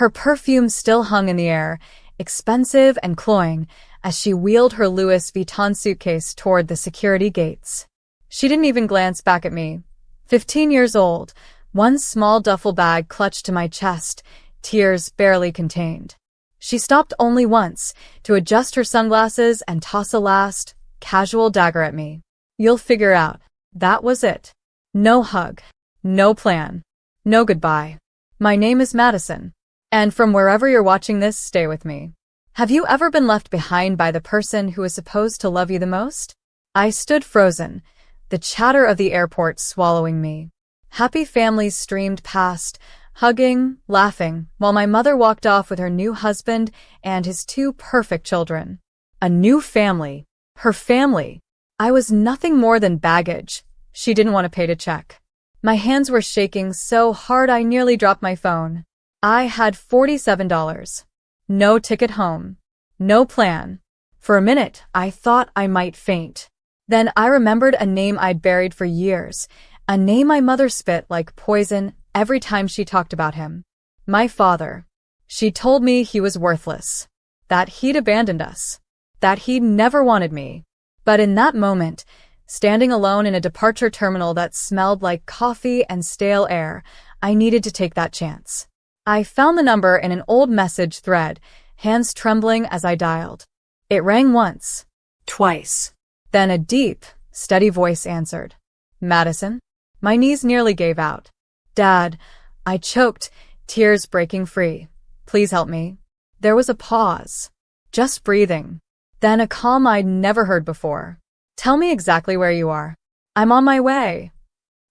Her perfume still hung in the air, expensive and cloying, as she wheeled her Louis Vuitton suitcase toward the security gates. She didn't even glance back at me. 15 years old, one small duffel bag clutched to my chest, tears barely contained. She stopped only once, to adjust her sunglasses and toss a last, casual dagger at me. You'll figure out. That was it. No hug. No plan. No goodbye. My name is Madison. And from wherever you're watching this, stay with me. Have you ever been left behind by the person who is supposed to love you the most? I stood frozen, the chatter of the airport swallowing me. Happy families streamed past, hugging, laughing, while my mother walked off with her new husband and his two perfect children. A new family. Her family. I was nothing more than baggage. She didn't want to pay to check. My hands were shaking so hard I nearly dropped my phone. I had $47. No ticket home. No plan. For a minute, I thought I might faint. Then I remembered a name I'd buried for years, a name my mother spit like poison every time she talked about him. My father. She told me he was worthless, that he'd abandoned us, that he'd never wanted me. But in that moment, standing alone in a departure terminal that smelled like coffee and stale air, I needed to take that chance. I found the number in an old message thread, hands trembling as I dialed. It rang once, twice. Then a deep, steady voice answered. Madison? My knees nearly gave out. Dad, I choked, tears breaking free. Please help me. There was a pause. Just breathing. Then a calm I'd never heard before. Tell me exactly where you are. I'm on my way.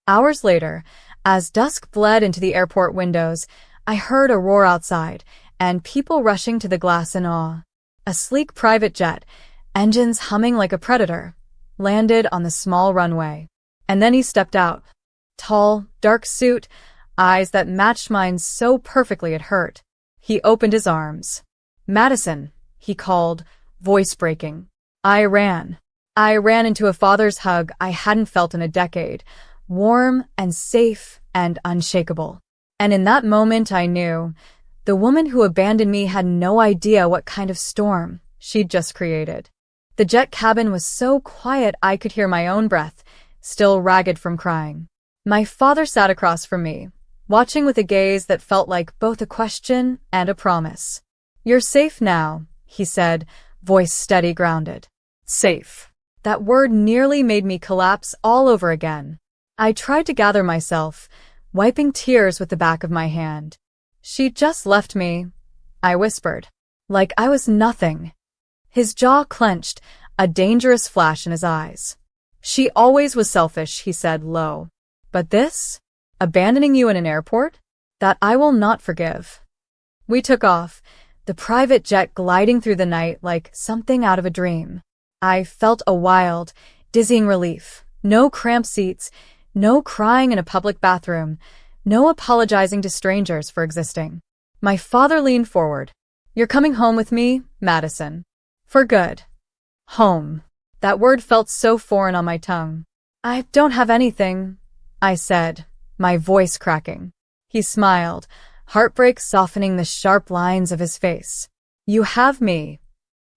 Hours later, as dusk bled into the airport windows, I heard a roar outside, and people rushing to the glass in awe. A sleek private jet, engines humming like a predator, landed on the small runway. And then he stepped out. Tall, dark suit, eyes that matched mine so perfectly it hurt. He opened his arms. Madison, he called, voice breaking. I ran. I ran into a father's hug I hadn't felt in a decade, warm and safe and unshakable. And in that moment I knew, the woman who abandoned me had no idea what kind of storm she'd just created. The jet cabin was so quiet I could hear my own breath, still ragged from crying. My father sat across from me, watching with a gaze that felt like both a question and a promise. You're safe now, he said, voice steady, grounded. Safe. That word nearly made me collapse all over again. I tried to gather myself, wiping tears with the back of my hand. She just left me, I whispered, like I was nothing. His jaw clenched, a dangerous flash in his eyes. She always was selfish, he said low. But this? Abandoning you in an airport? That I will not forgive. We took off, the private jet gliding through the night like something out of a dream. I felt a wild, dizzying relief. No cramped seats, no crying in a public bathroom, no apologizing to strangers for existing. My father leaned forward. You're coming home with me, Madison. For good. Home. That word felt so foreign on my tongue. I don't have anything, I said, my voice cracking. He smiled, heartbreak softening the sharp lines of his face. You have me.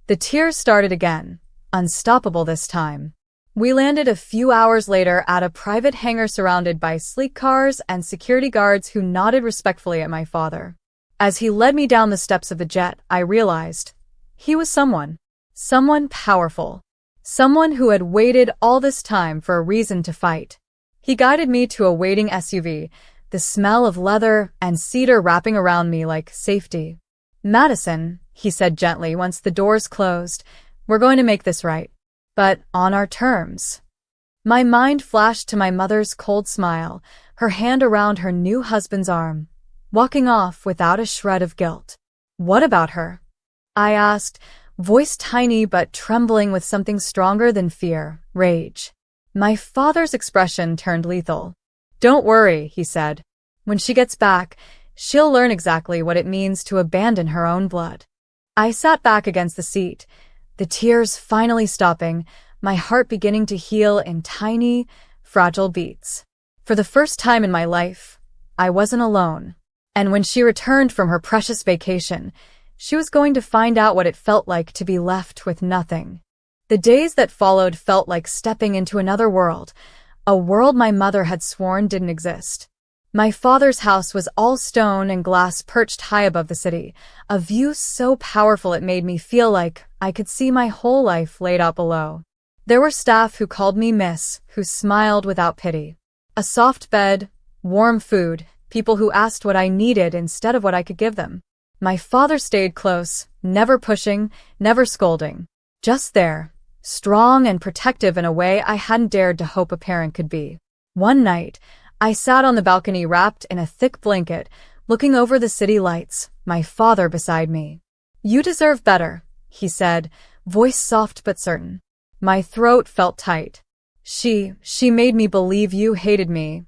The tears started again, unstoppable this time. We landed a few hours later at a private hangar surrounded by sleek cars and security guards who nodded respectfully at my father. As he led me down the steps of the jet, I realized he was someone powerful, someone who had waited all this time for a reason to fight. He guided me to a waiting SUV, the smell of leather and cedar wrapping around me like safety. Madison, he said gently once the doors closed, we're going to make this right. But on our terms. My mind flashed to my mother's cold smile, her hand around her new husband's arm, walking off without a shred of guilt. What about her? I asked, voice tiny but trembling with something stronger than fear, rage. My father's expression turned lethal. Don't worry, he said. When she gets back, she'll learn exactly what it means to abandon her own blood. I sat back against the seat, the tears finally stopping, my heart beginning to heal in tiny, fragile beats. For the first time in my life, I wasn't alone. And when she returned from her precious vacation, she was going to find out what it felt like to be left with nothing. The days that followed felt like stepping into another world, a world my mother had sworn didn't exist. My father's house was all stone and glass perched high above the city, a view so powerful it made me feel like I could see my whole life laid out below. There were staff who called me miss, who smiled without pity. A soft bed, warm food, people who asked what I needed instead of what I could give them. My father stayed close, never pushing, never scolding. Just there, strong and protective in a way I hadn't dared to hope a parent could be. One night, I sat on the balcony wrapped in a thick blanket, looking over the city lights, my father beside me. "You deserve better," he said, voice soft but certain. My throat felt tight. She made me believe you hated me,"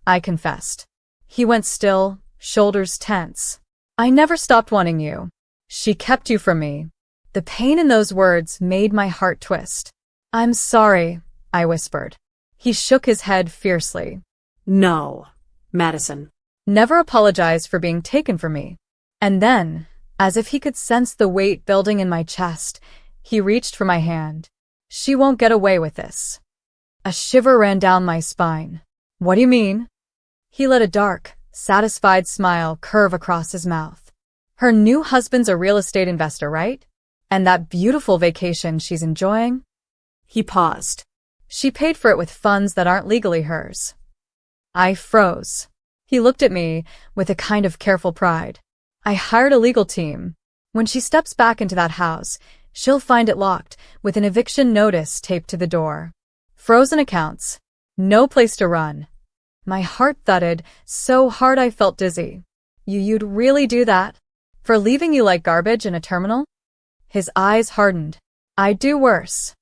I confessed. He went still, shoulders tense. "I never stopped wanting you. She kept you from me." The pain in those words made my heart twist. "I'm sorry," I whispered. He shook his head fiercely. "No, Madison." Never apologize for being taken from me. And then, as if he could sense the weight building in my chest, he reached for my hand. "She won't get away with this." A shiver ran down my spine. "What do you mean?" He let a dark, satisfied smile curve across his mouth. "Her new husband's a real estate investor, right? And that beautiful vacation she's enjoying?" He paused. "She paid for it with funds that aren't legally hers." I froze. He looked at me with a kind of careful pride. "I hired a legal team. When she steps back into that house, she'll find it locked, with an eviction notice taped to the door. Frozen accounts. No place to run." My heart thudded so hard I felt dizzy. You'd really do that? For leaving you like garbage in a terminal?" His eyes hardened. "I'd do worse."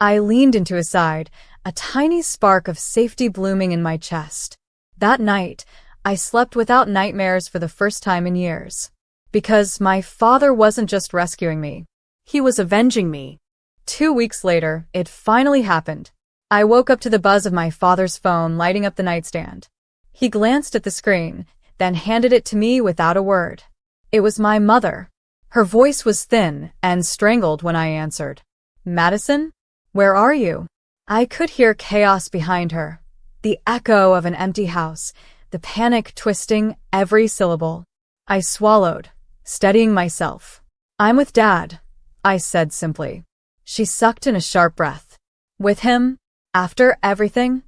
I leaned into his side, a tiny spark of safety blooming in my chest. That night, I slept without nightmares for the first time in years. Because my father wasn't just rescuing me. He was avenging me. 2 weeks later, it finally happened. I woke up to the buzz of my father's phone lighting up the nightstand. He glanced at the screen, then handed it to me without a word. It was my mother. Her voice was thin and strangled when I answered. "Madison? Where are you?" I could hear chaos behind her, the echo of an empty house, the panic twisting every syllable. I swallowed, steadying myself. "I'm with Dad," I said simply. She sucked in a sharp breath. "With him? After everything?"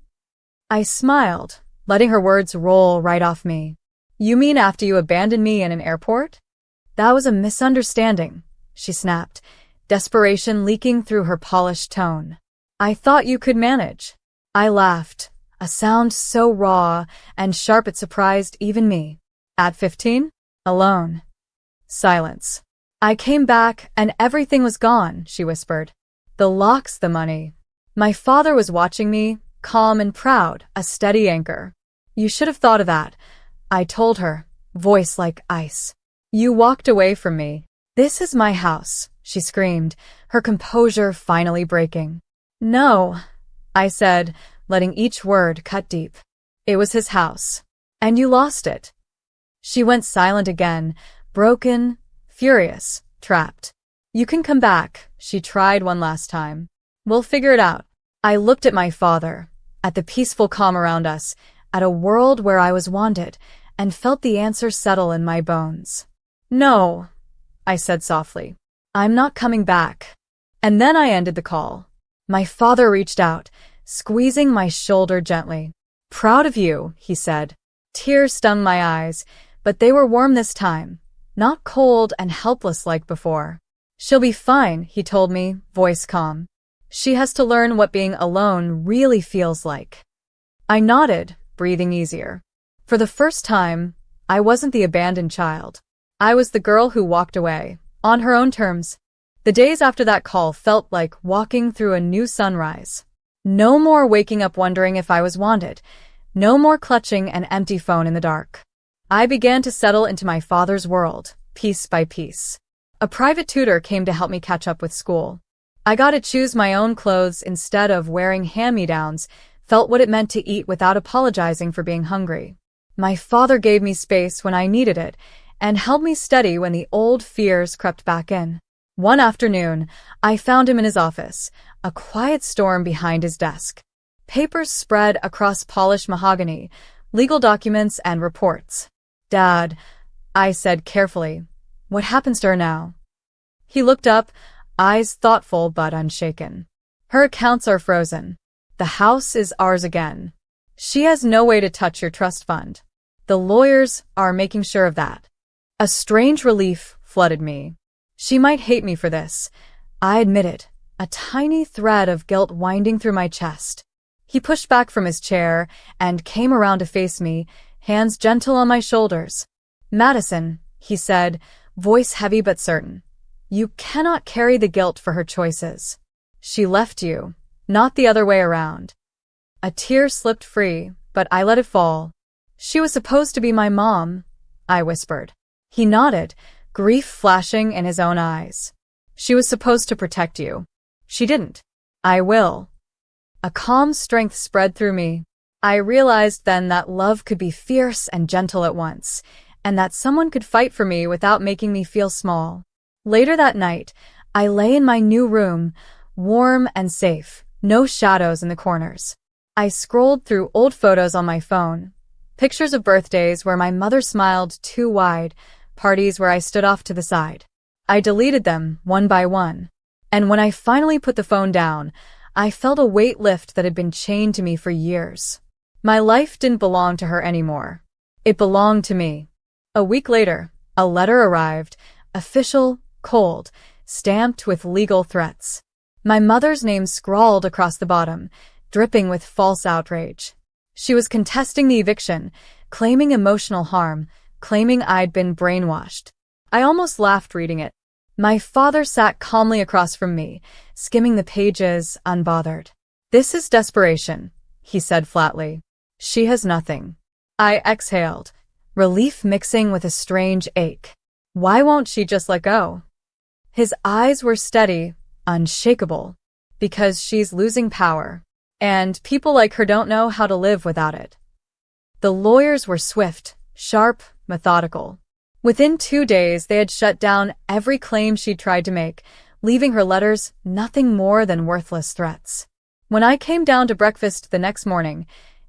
I smiled, letting her words roll right off me. "You mean after you abandoned me in an airport?" "That was a misunderstanding," she snapped, desperation leaking through her polished tone. "I thought you could manage." I laughed, a sound so raw and sharp it surprised even me. "At 15? Alone." Silence. "I came back and everything was gone," she whispered. "The locks, the money." My father was watching me, calm and proud, a steady anchor. "You should have thought of that," I told her, voice like ice. "You walked away from me." "This is my house," she screamed, her composure finally breaking. "No," I said, letting each word cut deep. "It was his house. And you lost it." She went silent again, broken, furious, trapped. "You can come back," she tried one last time. "We'll figure it out." I looked at my father, at the peaceful calm around us, at a world where I was wanted, and felt the answer settle in my bones. "No," I said softly. "I'm not coming back." And then I ended the call. My father reached out, squeezing my shoulder gently. "Proud of you," he said. Tears stung my eyes, but they were warm this time, not cold and helpless like before. "She'll be fine," he told me, voice calm. "She has to learn what being alone really feels like." I nodded, breathing easier. For the first time, I wasn't the abandoned child. I was the girl who walked away, on her own terms. The days after that call felt like walking through a new sunrise. No more waking up wondering if I was wanted. No more clutching an empty phone in the dark. I began to settle into my father's world, piece by piece. A private tutor came to help me catch up with school. I got to choose my own clothes instead of wearing hand-me-downs, felt what it meant to eat without apologizing for being hungry. My father gave me space when I needed it and held me steady when the old fears crept back in. One afternoon, I found him in his office, a quiet storm behind his desk. Papers spread across polished mahogany, legal documents and reports. "Dad," I said carefully, "what happens to her now?" He looked up, eyes thoughtful but unshaken. "Her accounts are frozen. The house is ours again. She has no way to touch your trust fund. The lawyers are making sure of that." A strange relief flooded me. She might hate me for this, I admitted, a tiny thread of guilt winding through my chest. He pushed back from his chair and came around to face me, hands gentle on my shoulders. "Madison," he said, voice heavy but certain, "you cannot carry the guilt for her choices. She left you, not the other way around." A tear slipped free, but I let it fall. "She was supposed to be my mom," I whispered. He nodded, grief flashing in his own eyes. "She was supposed to protect you. She didn't. I will." A calm strength spread through me. I realized then that love could be fierce and gentle at once, and that someone could fight for me without making me feel small. Later that night, I lay in my new room, warm and safe, no shadows in the corners. I scrolled through old photos on my phone, pictures of birthdays where my mother smiled too wide, parties where I stood off to the side. I deleted them one by one, and when I finally put the phone down, I felt a weight lift that had been chained to me for years. My life didn't belong to her anymore. It belonged to me. A week later, a letter arrived, official, cold, stamped with legal threats. My mother's name scrawled across the bottom, dripping with false outrage. She was contesting the eviction, claiming emotional harm, claiming I'd been brainwashed. I almost laughed reading it. My father sat calmly across from me, skimming the pages, unbothered. "This is desperation," he said flatly. "She has nothing." I exhaled, relief mixing with a strange ache. Why won't she just let go? His eyes were steady, unshakable. "Because she's losing power, and people like her don't know how to live without it." The lawyers were swift, sharp, methodical. Within 2 days, they had shut down every claim she'd tried to make, leaving her letters nothing more than worthless threats. When I came down to breakfast the next morning,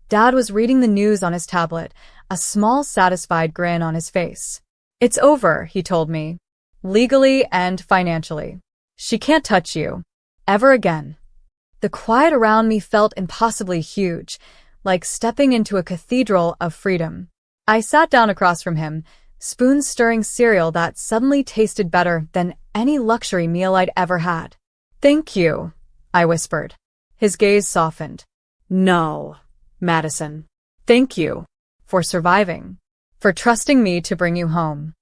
Dad was reading the news on his tablet, a small, satisfied grin on his face. "It's over," he told me. "Legally and financially. She can't touch you. Ever again." The quiet around me felt impossibly huge, like stepping into a cathedral of freedom. I sat down across from him, spoon stirring cereal that suddenly tasted better than any luxury meal I'd ever had. "Thank you," I whispered. His gaze softened. "No, Madison. Thank you for surviving, for trusting me to bring you home."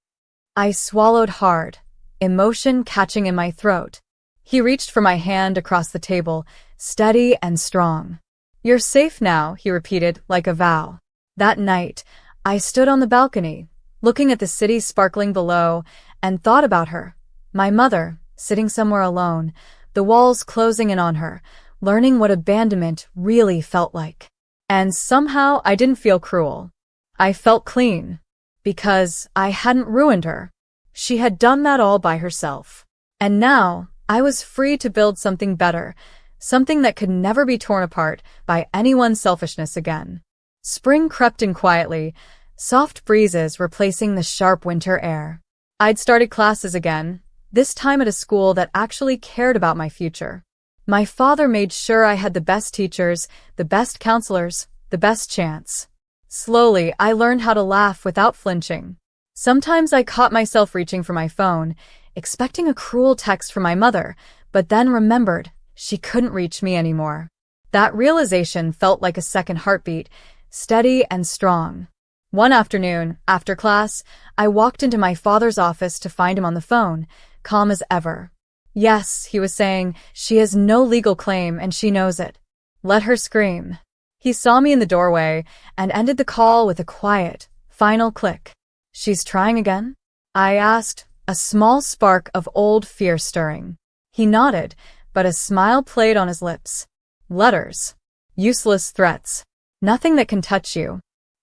I swallowed hard, emotion catching in my throat. He reached for my hand across the table, steady and strong. "You're safe now," he repeated like a vow. That night, I stood on the balcony, looking at the city sparkling below, and thought about her, my mother, sitting somewhere alone, the walls closing in on her, learning what abandonment really felt like. And somehow I didn't feel cruel. I felt clean, because I hadn't ruined her. She had done that all by herself. And now, I was free to build something better, something that could never be torn apart by anyone's selfishness again. Spring crept in quietly, soft breezes replacing the sharp winter air. I'd started classes again, this time at a school that actually cared about my future. My father made sure I had the best teachers, the best counselors, the best chance. Slowly, I learned how to laugh without flinching. Sometimes I caught myself reaching for my phone, expecting a cruel text from my mother, but then remembered she couldn't reach me anymore. That realization felt like a second heartbeat, steady and strong. One afternoon, after class, I walked into my father's office to find him on the phone, calm as ever. "Yes," he was saying, "she has no legal claim and she knows it. Let her scream." He saw me in the doorway and ended the call with a quiet, final click. "She's trying again?" I asked, a small spark of old fear stirring. He nodded, but a smile played on his lips. "Letters. Useless threats. Nothing that can touch you."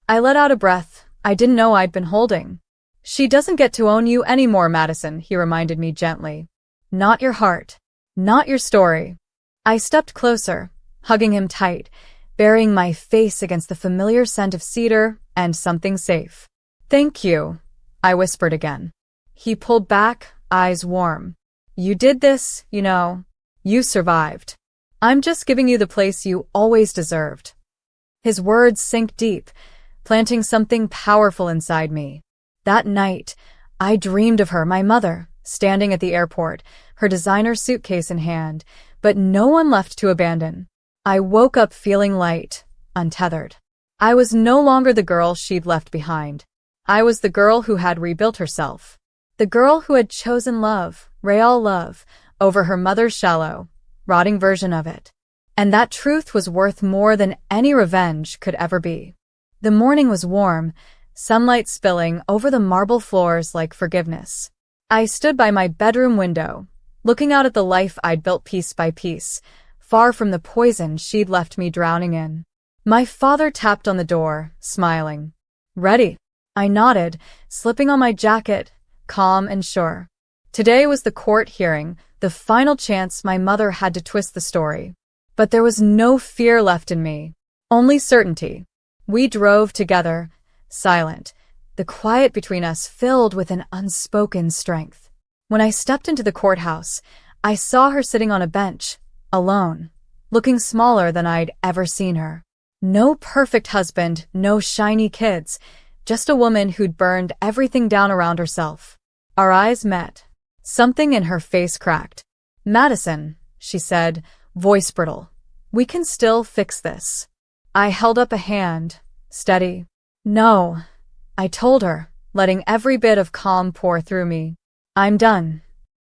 I let out a breath I didn't know I'd been holding. She doesn't get to own you anymore, Madison, he reminded me gently. Not your heart. Not your story. I stepped closer, hugging him tight, burying my face against the familiar scent of cedar and something safe. Thank you, I whispered again. He pulled back, eyes warm. You did this, you know. You survived. I'm just giving you the place you always deserved. His words sank deep, planting something powerful inside me. That night, I dreamed of her, my mother, standing at the airport, her designer suitcase in hand, but no one left to abandon. I woke up feeling light, untethered. I was no longer the girl she'd left behind. I was the girl who had rebuilt herself. The girl who had chosen love, real love, over her mother's shallow, rotting version of it. And that truth was worth more than any revenge could ever be. The morning was warm, sunlight spilling over the marble floors like forgiveness. I stood by my bedroom window, looking out at the life I'd built piece by piece, far from the poison she'd left me drowning in. My father tapped on the door, smiling. Ready? I nodded, slipping on my jacket, calm and sure. Today was the court hearing, the final chance my mother had to twist the story. But there was no fear left in me, only certainty. We drove together, silent, the quiet between us filled with an unspoken strength. When I stepped into the courthouse, I saw her sitting on a bench, alone, looking smaller than I'd ever seen her. No perfect husband, no shiny kids, just a woman who'd burned everything down around herself. Our eyes met. Something in her face cracked. Madison, she said, voice brittle. We can still fix this. I held up a hand, steady. No, I told her, letting every bit of calm pour through me. I'm done.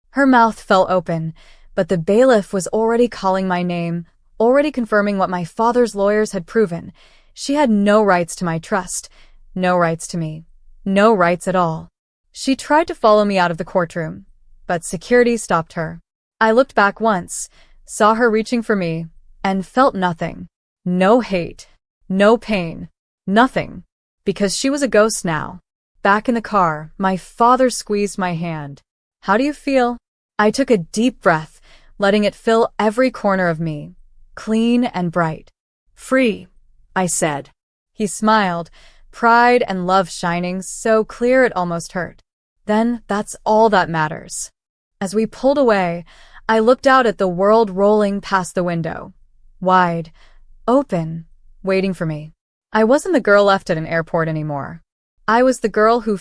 Her mouth fell open, but the bailiff was already calling my name, already confirming what my father's lawyers had proven. She had no rights to my trust, no rights to me, no rights at all. She tried to follow me out of the courtroom, but security stopped her. I looked back once, saw her reaching for me, and felt nothing. No hate, no pain, nothing. Because she was a ghost now. Back in the car, my father squeezed my hand. How do you feel? I took a deep breath, letting it fill every corner of me. Clean and bright. Free, I said. He smiled, pride and love shining so clear it almost hurt. Then that's all that matters. As we pulled away, I looked out at the world rolling past the window. Wide, open, waiting for me. I wasn't the girl left at an airport anymore. I was the girl who